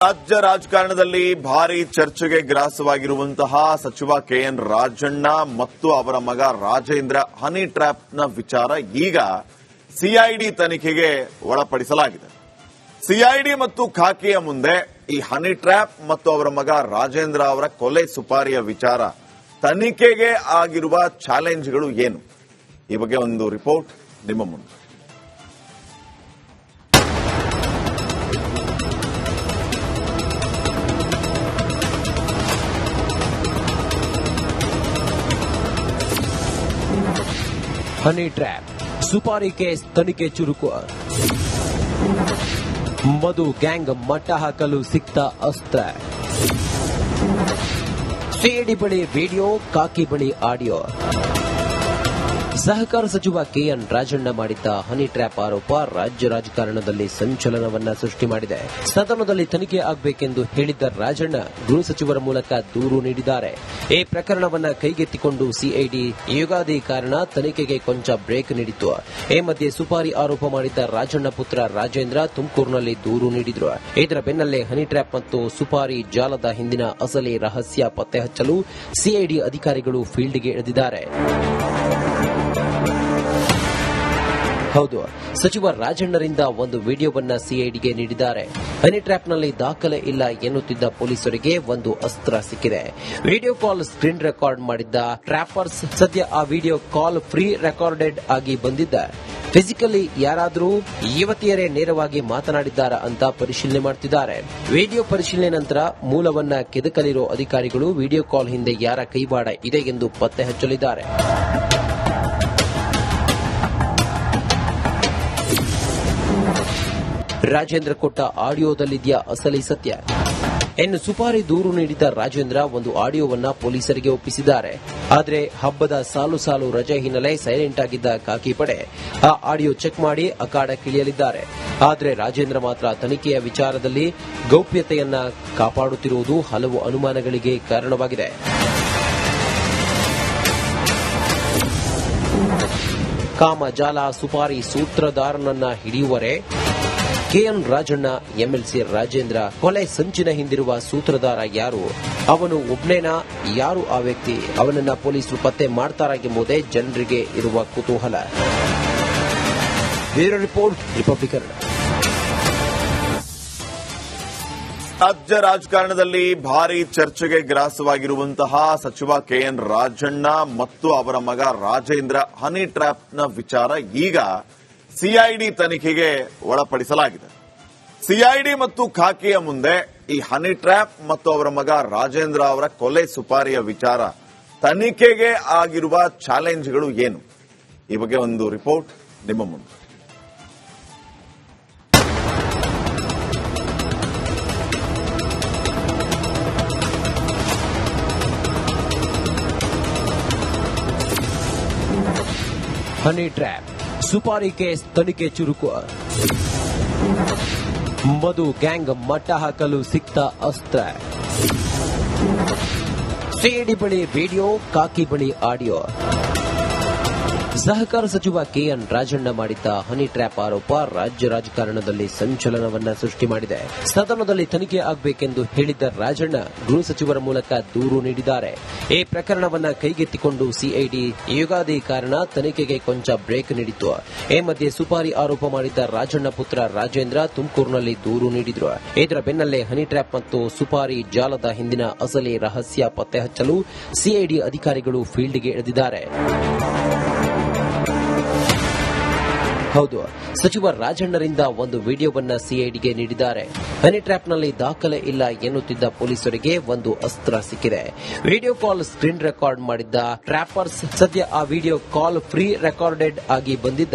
ರಾಜ್ಯ ರಾಜಕಾರಣದಲ್ಲಿ ಭಾರಿ ಚರ್ಚೆಗೆ ಗ್ರಾಸವಾಗಿರುವಂತಹ ಸಚಿವ ಕೆಎನ್ ರಾಜಣ್ಣ ಮತ್ತು ಅವರ ಮಗ ರಾಜೇಂದ್ರ ಹನಿ ಟ್ರ್ಯಾಪ್ನ ವಿಚಾರ ಈಗ ಸಿಐಡಿ ತನಿಖೆಗೆ ಒಳಪಡಿಸಲಾಗಿದೆ. ಸಿಐಡಿ ಮತ್ತು ಖಾಕಿಯ ಮುಂದೆ ಈ ಹನಿ ಟ್ರ್ಯಾಪ್ ಮತ್ತು ಅವರ ಮಗ ರಾಜೇಂದ್ರ ಅವರ ಕೊಲೆ ಸುಪಾರಿಯ ವಿಚಾರ ತನಿಖೆಗೆ ಆಗಿರುವ ಚಾಲೆಂಜ್ಗಳು ಏನು? ಈ ಬಗ್ಗೆ ಒಂದು ರಿಪೋರ್ಟ್ ನಿಮ್ಮ ಮುಂದೆ. ಹನಿ ಟ್ರ್ಯಾಪ್ ಸುಪಾರಿ ಕೇಸ್ ತನಿಖೆ ಚುರುಕು. ಮಧು ಗ್ಯಾಂಗ್ ಮಟ್ಟ ಹಾಕಲು ಸಿಕ್ತ ಅಸ್ತ್ರ. ಸಿಐಡಿ ಬಳಿ ವಿಡಿಯೋ, ಕಾಕಿ ಬಳಿ ಆಡಿಯೋ. ಸಹಕಾರ ಸಚಿವ ಕೆಎನ್ ರಾಜಣ್ಣ ಮಾಡಿದ್ದ ಹನಿ ಟ್ರ್ಯಾಪ್ ಆರೋಪ ರಾಜ್ಯ ರಾಜಕಾರಣದಲ್ಲಿ ಸಂಚಲನವನ್ನ ಸೃಷ್ಟಿ ಮಾಡಿದೆ. ಸದನದಲ್ಲಿ ತನಿಖೆ ಆಗಬೇಕೆಂದು ಹೇಳಿದ್ದ ರಾಜಣ್ಣ ಗೃಹ ಸಚಿವರ ಮೂಲಕ ದೂರು ನೀಡಿದ್ದಾರೆ. ಈ ಪ್ರಕರಣವನ್ನ ಕೈಗೆತ್ತಿಕೊಂಡು ಸಿಐಡಿ ಯುಗಾದಿ ಕಾರಣ ತನಿಖೆಗೆ ಕೊಂಚ ಬ್ರೇಕ್ ನೀಡಿತ್ತು. ಈ ಮಧ್ಯೆ ಸುಪಾರಿ ಆರೋಪ ಮಾಡಿದ್ದ ರಾಜಣ್ಣ ಪುತ್ರ ರಾಜೇಂದ್ರ ತುಮಕೂರಿನಲ್ಲಿ ದೂರು ನೀಡಿದ್ರು. ಇದರ ಬೆನ್ನಲ್ಲೇ ಹನಿ ಟ್ರ್ಯಾಪ್ ಮತ್ತು ಸುಪಾರಿ ಜಾಲದ ಹಿಂದಿನ ಅಸಲಿ ರಹಸ್ಯ ಪತ್ತೆ ಹಚ್ಚಲು ಸಿಐಡಿ ಅಧಿಕಾರಿಗಳು ಫೀಲ್ಡ್ಗೆ ಇಳಿದಿದ್ದಾರೆ. ಹೌದು, ಸಚಿವ ರಾಜಣ್ಣರಿಂದ ಒಂದು ವಿಡಿಯೋವನ್ನ ಸಿಐಡಿಗೆ ನೀಡಿದ್ದಾರೆ. ಹನಿ ಟ್ರ್ಯಾಪ್ನಲ್ಲಿ ದಾಖಲೆ ಇಲ್ಲ ಎನ್ನುತ್ತಿದ್ದ ಪೊಲೀಸರಿಗೆ ಒಂದು ಅಸ್ತ್ರ ಸಿಕ್ಕಿದೆ. ವಿಡಿಯೋ ಕಾಲ್ ಸ್ಕ್ರೀನ್ ರೆಕಾರ್ಡ್ ಮಾಡಿದ್ದ ಟ್ರ್ಯಾಪರ್ಸ್ ಸದ್ಯ ಆ ವಿಡಿಯೋ ಕಾಲ್ ಪ್ರೀ ರೆಕಾರ್ಡೆಡ್ ಆಗಿ ಬಂದಿದ್ದ. ಫಿಸಿಕಲಿ ಯಾರಾದರೂ ಯುವತಿಯರೇ ನೇರವಾಗಿ ಮಾತನಾಡಿದ್ದಾರಾ ಅಂತ ಪರಿಶೀಲನೆ ಮಾಡುತ್ತಿದ್ದಾರೆ. ವಿಡಿಯೋ ಪರಿಶೀಲನೆ ನಂತರ ಮೂಲವನ್ನ ಕೆದಕಲಿರೋ ಅಧಿಕಾರಿಗಳು ವಿಡಿಯೋ ಕಾಲ್ ಹಿಂದೆ ಯಾರ ಕೈವಾಡ ಇದೆ ಎಂದು ಪತ್ತೆ ಹಚ್ಚಲಿದ್ದಾರೆ. ರಾಜೇಂದ್ರ ಕೊಟ್ಟ ಆಡಿಯೋದಲ್ಲಿದೆಯಾ ಅಸಲಿ ಸತ್ಯ? ಇನ್ನು ಸುಪಾರಿ ದೂರು ನೀಡಿದ್ದ ರಾಜೇಂದ್ರ ಒಂದು ಆಡಿಯೋವನ್ನ ಪೊಲೀಸರಿಗೆ ಒಪ್ಪಿಸಿದ್ದಾರೆ. ಆದರೆ ಹಬ್ಬದ ಸಾಲು ಸಾಲು ರಜೆ ಹಿನ್ನೆಲೆ ಸೈಲೆಂಟ್ ಆಗಿದ್ದ ಖಾಕಿ ಪಡೆ ಆ ಆಡಿಯೋ ಚೆಕ್ ಮಾಡಿ ಅಖಾಡಕ್ಕಿಳಿಯಲಿದ್ದಾರೆ. ಆದರೆ ರಾಜೇಂದ್ರ ಮಾತ್ರ ತನಿಖೆಯ ವಿಚಾರದಲ್ಲಿ ಗೌಪ್ಯತೆಯನ್ನ ಕಾಪಾಡುತ್ತಿರುವುದು ಹಲವು ಅನುಮಾನಗಳಿಗೆ ಕಾರಣವಾಗಿದೆ. ಕಾಮಜಾಲ ಸುಪಾರಿ ಸೂತ್ರಧಾರನನ್ನ ಹಿಡಿಯುವರೆ ಕೆಎನ್ ರಾಜಣ್ಣ, ಎಂಎಲ್ಸಿ ರಾಜೇಂದ್ರ ಕೊಲೆ ಸಂಚಿನ ಹಿಂದಿರುವ ಸೂತ್ರಧಾರ ಯಾರು? ಅವನು ಒಬ್ನೇನಾ? ಯಾರು ಆ ವ್ಯಕ್ತಿ? ಅವನನ್ನ ಪೊಲೀಸರು ಪತ್ತೆ ಮಾಡ್ತಾರಾ ಎಂಬುದೇ ಜನರಿಗೆ ಇರುವ ಕುತೂಹಲ. Bureau report, Republican. ರಾಜ್ಯ ರಾಜಕಾರಣದಲ್ಲಿ ಭಾರಿ ಚರ್ಚೆಗೆ ಗ್ರಾಸವಾಗಿರುವಂತಹ ಸಚಿವ ಕೆಎನ್ ರಾಜಣ್ಣ ಮತ್ತು ಅವರ ಮಗ ರಾಜೇಂದ್ರ ಹನಿ ಟ್ರ್ಯಾಪ್ನ ವಿಚಾರ ಈಗ ಸಿಐಡಿ ತನಿಖೆಗೆ ಒಳಪಡಿಸಲಾಗಿದೆ. ಸಿಐಡಿ ಮತ್ತು ಖಾಕಿಯ ಮುಂದೆ ಈ ಹನಿ ಟ್ರ್ಯಾಪ್ ಮತ್ತು ಅವರ ಮಗ ರಾಜೇಂದ್ರ ಅವರ ಕೊಲೆ ಸುಪಾರಿಯ ವಿಚಾರ ತನಿಖೆಗೆ ಆಗಿರುವ ಚಾಲೆಂಜ್ಗಳು ಏನು? ಈ ಬಗ್ಗೆ ಒಂದು ರಿಪೋರ್ಟ್ ನಿಮ್ಮ ಮುಂದೆ. ಹನಿ ಟ್ರ್ಯಾಪ್ ಸುಪಾರಿ ಕೇಸ್ ತನಿಖೆ ಚುರುಕು. ಮಧು ಗ್ಯಾಂಗ್ ಮಟ್ಟ ಹಾಕಲು ಸಿಕ್ತ ಅಸ್ತ್ರ. ಸಿಐಡಿ ಬಳಿ ವಿಡಿಯೋ, ಕಾಕಿ ಬಳಿ ಆಡಿಯೋ. ಸಹಕಾರ ಸಚಿವ ಕೆಎನ್ ರಾಜಣ್ಣ ಮಾಡಿದ್ದ ಹನಿ ಟ್ರ್ಯಾಪ್ ಆರೋಪ ರಾಜ್ಯ ರಾಜಕಾರಣದಲ್ಲಿ ಸಂಚಲನವನ್ನ ಸೃಷ್ಟಿ ಮಾಡಿದೆ. ಸದನದಲ್ಲಿ ತನಿಖೆ ಆಗಬೇಕೆಂದು ಹೇಳಿದ್ದ ರಾಜಣ್ಣ ಗೃಹ ಸಚಿವರ ಮೂಲಕ ದೂರು ನೀಡಿದ್ದಾರೆ. ಈ ಪ್ರಕರಣವನ್ನ ಕೈಗೆತ್ತಿಕೊಂಡು ಸಿಐಡಿ ಯುಗಾದಿ ಕಾರಣ ತನಿಖೆಗೆ ಕೊಂಚ ಬ್ರೇಕ್ ನೀಡಿತ್ತು. ಈ ಮಧ್ಯೆ ಸುಪಾರಿ ಆರೋಪ ಮಾಡಿದ್ದ ರಾಜಣ್ಣ ಪುತ್ರ ರಾಜೇಂದ್ರ ತುಮಕೂರಿನಲ್ಲಿ ದೂರು ನೀಡಿದ್ರು. ಇದರ ಬೆನ್ನಲ್ಲೇ ಹನಿ ಟ್ರ್ಯಾಪ್ ಮತ್ತು ಸುಪಾರಿ ಜಾಲದ ಹಿಂದಿನ ಅಸಲಿ ರಹಸ್ಯ ಪತ್ತೆ ಹಚ್ಚಲು ಸಿಐಡಿ ಅಧಿಕಾರಿಗಳು ಫೀಲ್ಡ್ಗೆ ಇಳಿದಿದ್ದಾರೆ. ಹೌದು, ಸಚಿವ ರಾಜಣ್ಣರಿಂದ ಒಂದು ವಿಡಿಯೋವನ್ನ ಸಿಐಡಿಗೆ ನೀಡಿದ್ದಾರೆ. ಹನಿ ಟ್ರ್ಯಾಪ್ನಲ್ಲಿ ದಾಖಲೆ ಇಲ್ಲ ಎನ್ನುತ್ತಿದ್ದ ಪೊಲೀಸರಿಗೆ ಒಂದು ಅಸ್ತ್ರ ಸಿಕ್ಕಿದೆ. ವಿಡಿಯೋ ಕಾಲ್ ಸ್ಕ್ರೀನ್ ರೆಕಾರ್ಡ್ ಮಾಡಿದ್ದ ಟ್ರ್ಯಾಪರ್ಸ್ ಸದ್ಯ ಆ ವಿಡಿಯೋ ಕಾಲ್ ಪ್ರೀ ರೆಕಾರ್ಡೆಡ್ ಆಗಿ ಬಂದಿದ್ದ.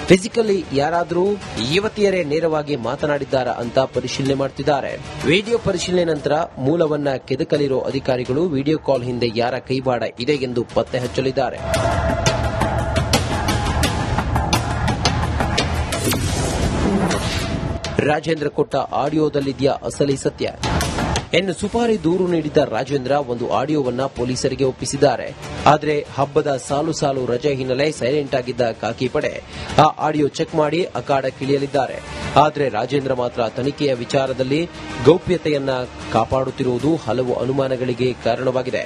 ಫಿಸಿಕಲಿ ಯಾರಾದರೂ ಯುವತಿಯರೇ ನೇರವಾಗಿ ಮಾತನಾಡಿದ್ದಾರಾ ಅಂತ ಪರಿಶೀಲನೆ ಮಾಡುತ್ತಿದ್ದಾರೆ. ವಿಡಿಯೋ ಪರಿಶೀಲನೆ ನಂತರ ಮೂಲವನ್ನ ಕೆದಕಲಿರೋ ಅಧಿಕಾರಿಗಳು ವಿಡಿಯೋ ಕಾಲ್ ಹಿಂದೆ ಯಾರ ಕೈವಾಡ ಇದೆ ಎಂದು ಪತ್ತೆ ಹಚ್ಚಲಿದ್ದಾರೆ. ರಾಜೇಂದ್ರ ಕೊಟ್ಟ ಆಡಿಯೋದಲ್ಲಿದೆಯಾ ಅಸಲಿ ಸತ್ಯ? ಇನ್ನು ಸುಪಾರಿ ದೂರು ನೀಡಿದ್ದ ರಾಜೇಂದ್ರ ಒಂದು ಆಡಿಯೋವನ್ನ ಪೊಲೀಸರಿಗೆ ಒಪ್ಪಿಸಿದ್ದಾರೆ. ಆದರೆ ಹಬ್ಬದ ಸಾಲು ಸಾಲು ರಜೆ ಹಿನ್ನೆಲೆ ಸೈಲೆಂಟ್ ಆಗಿದ್ದ ಖಾಕಿ ಪಡೆ ಆ ಆಡಿಯೋ ಚೆಕ್ ಮಾಡಿ ಅಖಾಡಕ್ಕಿಳಿಯಲಿದ್ದಾರೆ. ಆದರೆ ರಾಜೇಂದ್ರ ಮಾತ್ರ ತನಿಖೆಯ ವಿಚಾರದಲ್ಲಿ ಗೌಪ್ಯತೆಯನ್ನ ಕಾಪಾಡುತ್ತಿರುವುದು ಹಲವು ಅನುಮಾನಗಳಿಗೆ ಕಾರಣವಾಗಿದೆ.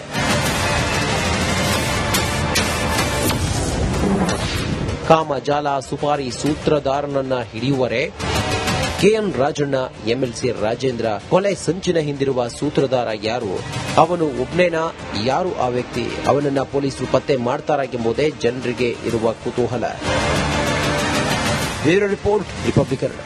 ಕಾಮಜಾಲ ಸುಪಾರಿ ಸೂತ್ರಧಾರನನ್ನ ಹಿಡಿಯುವರೆ ಕೆಎನ್ ರಾಜಣ್ಣ, ಎಂಎಲ್ಸಿ ರಾಜೇಂದ್ರ ಕೊಲೆ ಸಂಚಿನ ಹಿಂದಿರುವ ಸೂತ್ರಧಾರ ಯಾರು? ಅವನು ಒಬ್ನೇನಾ? ಯಾರು ಆ ವ್ಯಕ್ತಿ? ಅವನನ್ನ ಪೊಲೀಸರು ಪತ್ತೆ ಮಾಡ್ತಾರಾ ಎಂಬುದೇ ಜನರಿಗೆ ಇರುವ ಕುತೂಹಲ. Bureau report, Republican.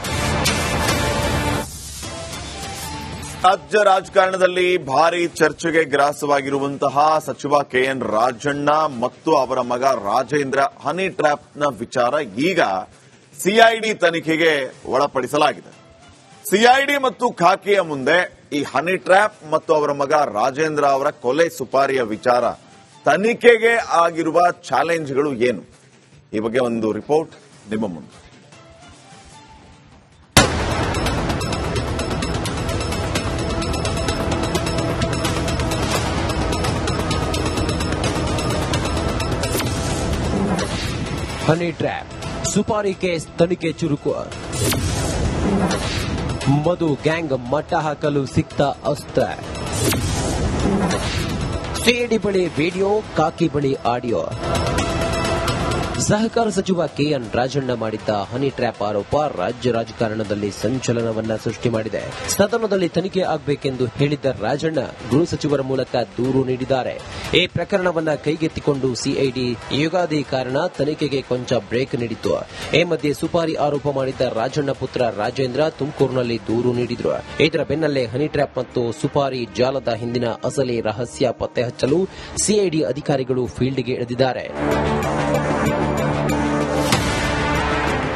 ರಾಜ್ಯ ರಾಜಕಾರಣದಲ್ಲಿ ಭಾರಿ ಚರ್ಚೆಗೆ ಗ್ರಾಸವಾಗಿರುವಂತಹ ಸಚಿವ ಕೆಎನ್ ರಾಜಣ್ಣ ಮತ್ತು ಅವರ ಮಗ ರಾಜೇಂದ್ರ ಹನಿ ಟ್ರ್ಯಾಪ್ನ ವಿಚಾರ ಈಗ ಸಿಐಡಿ ತನಿಖೆಗೆ ಒಳಪಡಿಸಲಾಗಿದೆ. ಸಿಐಡಿ ಮತ್ತು ಖಾಕಿಯ ಮುಂದೆ ಈ ಹನಿ ಟ್ರ್ಯಾಪ್ ಮತ್ತು ಅವರ ಮಗ ರಾಜೇಂದ್ರ ಅವರ ಕೊಲೆ ಸುಪಾರಿಯ ವಿಚಾರ ತನಿಖೆಗೆ ಆಗಿರುವ ಚಾಲೆಂಜ್ಗಳು ಏನು? ಈ ಬಗ್ಗೆ ಒಂದು ರಿಪೋರ್ಟ್ ನಿಮ್ಮ ಮುಂದೆ. ಹನಿ ಟ್ರ್ಯಾಪ್ ಸುಪಾರಿ ಕೇಸ್ ತನಿಖೆ ಚುರುಕು. ಮಧು ಗ್ಯಾಂಗ್ ಮಟ್ಟ ಹಾಕಲು ಸಿಕ್ತ ಅಸ್ತ್ರ. ಸಿಐಡಿ ಬಳಿ ವಿಡಿಯೋ, ಖಾಕಿ ಬಳಿ ಆಡಿಯೋ. ಸಹಕಾರ ಸಚಿವ ಕೆಎನ್ ರಾಜಣ್ಣ ಮಾಡಿದ್ದ ಹನಿ ಟ್ರ್ಯಾಪ್ ಆರೋಪ ರಾಜ್ಯ ರಾಜಕಾರಣದಲ್ಲಿ ಸಂಚಲನವನ್ನ ಸೃಷ್ಟಿ ಮಾಡಿದೆ. ಸದನದಲ್ಲಿ ತನಿಖೆ ಆಗಬೇಕೆಂದು ಹೇಳಿದ್ದ ರಾಜಣ್ಣ ಗೃಹ ಸಚಿವರ ಮೂಲಕ ದೂರು ನೀಡಿದ್ದಾರೆ. ಈ ಪ್ರಕರಣವನ್ನ ಕೈಗೆತ್ತಿಕೊಂಡು ಸಿಐಡಿ ಯುಗಾದಿ ಕಾರಣ ತನಿಖೆಗೆ ಕೊಂಚ ಬ್ರೇಕ್ ನೀಡಿತ್ತು. ಈ ಮಧ್ಯೆ ಸುಪಾರಿ ಆರೋಪ ಮಾಡಿದ್ದ ರಾಜಣ್ಣ ಪುತ್ರ ರಾಜೇಂದ್ರ ತುಮಕೂರಿನಲ್ಲಿ ದೂರು ನೀಡಿದ್ರು. ಇದರ ಬೆನ್ನಲ್ಲೇ ಹನಿ ಟ್ರ್ಯಾಪ್ ಮತ್ತು ಸುಪಾರಿ ಜಾಲದ ಹಿಂದಿನ ಅಸಲಿ ರಹಸ್ಯ ಪತ್ತೆ ಹಚ್ಚಲು ಸಿಐಡಿ ಅಧಿಕಾರಿಗಳು ಫೀಲ್ಡ್ಗೆ ಇಳಿದಿದ್ದಾರೆ.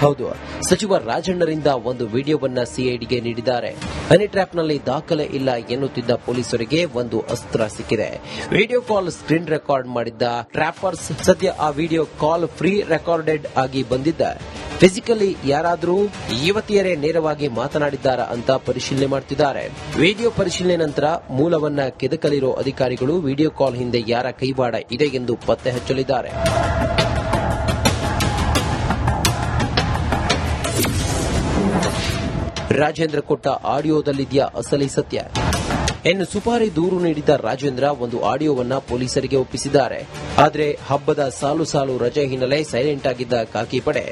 ಹೌದು, ಸಚಿವ ರಾಜಣ್ಣರಿಂದ ಒಂದು ವಿಡಿಯೋವನ್ನ ಸಿಐಡಿಗೆ ನೀಡಿದ್ದಾರೆ. ಹನಿ ಟ್ರ್ಯಾಪ್ನಲ್ಲಿ ದಾಖಲೆ ಇಲ್ಲ ಎನ್ನುತ್ತಿದ್ದ ಪೊಲೀಸರಿಗೆ ಒಂದು ಅಸ್ತ್ರ ಸಿಕ್ಕಿದೆ. ವಿಡಿಯೋ ಕಾಲ್ ಸ್ಕ್ರೀನ್ ರೆಕಾರ್ಡ್ ಮಾಡಿದ್ದ ಟ್ರ್ಯಾಪರ್ಸ್ ಸದ್ಯ ಆ ವಿಡಿಯೋ ಕಾಲ್ ಫ್ರೀ ರೆಕಾರ್ಡೆಡ್ ಆಗಿ ಬಂದಿದ್ದ. ಫಿಸಿಕಲಿ ಯಾರಾದರೂ ಯುವತಿಯರೇ ನೇರವಾಗಿ ಮಾತನಾಡಿದ್ದಾರಾ ಅಂತ ಪರಿಶೀಲನೆ ಮಾಡುತ್ತಿದ್ದಾರೆ. ವಿಡಿಯೋ ಪರಿಶೀಲನೆ ನಂತರ ಮೂಲವನ್ನ ಕೆದಕಲಿರೋ ಅಧಿಕಾರಿಗಳು ವಿಡಿಯೋ ಕಾಲ್ ಹಿಂದೆ ಯಾರ ಕೈವಾಡ ಇದೆ ಎಂದು ಪತ್ತೆ ಹಚ್ಚಲಿದ್ದಾರೆ. ರಾಜೇಂದ್ರ ಕೊಟ್ಟ ಆಡಿಯೋದಲ್ಲಿದೆಯಾ ಅಸಲಿ ಸತ್ಯ? ಇನ್ನು ಸುಪಾರಿ ದೂರು ನೀಡಿದ್ದ ರಾಜೇಂದ್ರ ಒಂದು ಆಡಿಯೋವನ್ನ ಪೊಲೀಸರಿಗೆ ಒಪ್ಪಿಸಿದ್ದಾರೆ. ಆದರೆ ಹಬ್ಬದ ಸಾಲು ಸಾಲು ರಜೆ ಹಿನ್ನೆಲೆ ಸೈಲೆಂಟ್ ಆಗಿದ್ದ ಖಾಕಿ ಪಡೆ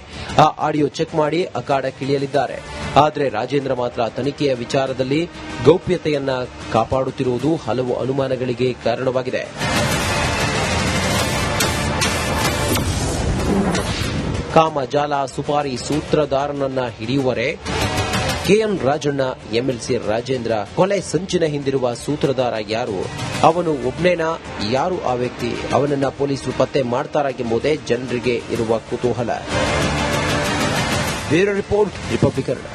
ಆ ಆಡಿಯೋ ಚೆಕ್ ಮಾಡಿ ಅಖಾಡಕ್ಕಿಳಿಯಲಿದ್ದಾರೆ. ಆದರೆ ರಾಜೇಂದ್ರ ಮಾತ್ರ ತನಿಖೆಯ ವಿಚಾರದಲ್ಲಿ ಗೌಪ್ಯತೆಯನ್ನ ಕಾಪಾಡುತ್ತಿರುವುದು ಹಲವು ಅನುಮಾನಗಳಿಗೆ ಕಾರಣವಾಗಿದೆ. ಕಾಮಜಾಲ ಸುಪಾರಿ ಸೂತ್ರಧಾರನನ್ನ ಹಿಡಿಯುವರೆ ಕೆಎನ್ ರಾಜಣ್ಣ, ಎಂಎಲ್ಸಿ ರಾಜೇಂದ್ರ ಕೊಲೆ ಸಂಚಿನ ಹಿಂದಿರುವ ಸೂತ್ರಧಾರ ಯಾರು? ಅವನು ಒಬ್ನೇನಾ? ಯಾರು ಆ ವ್ಯಕ್ತಿ? ಅವನನ್ನ ಪೊಲೀಸರು ಪತ್ತೆ ಮಾಡ್ತಾರಾ ಎಂಬುದೇ ಜನರಿಗೆ ಇರುವ ಕುತೂಹಲ. Bureau report, Republican.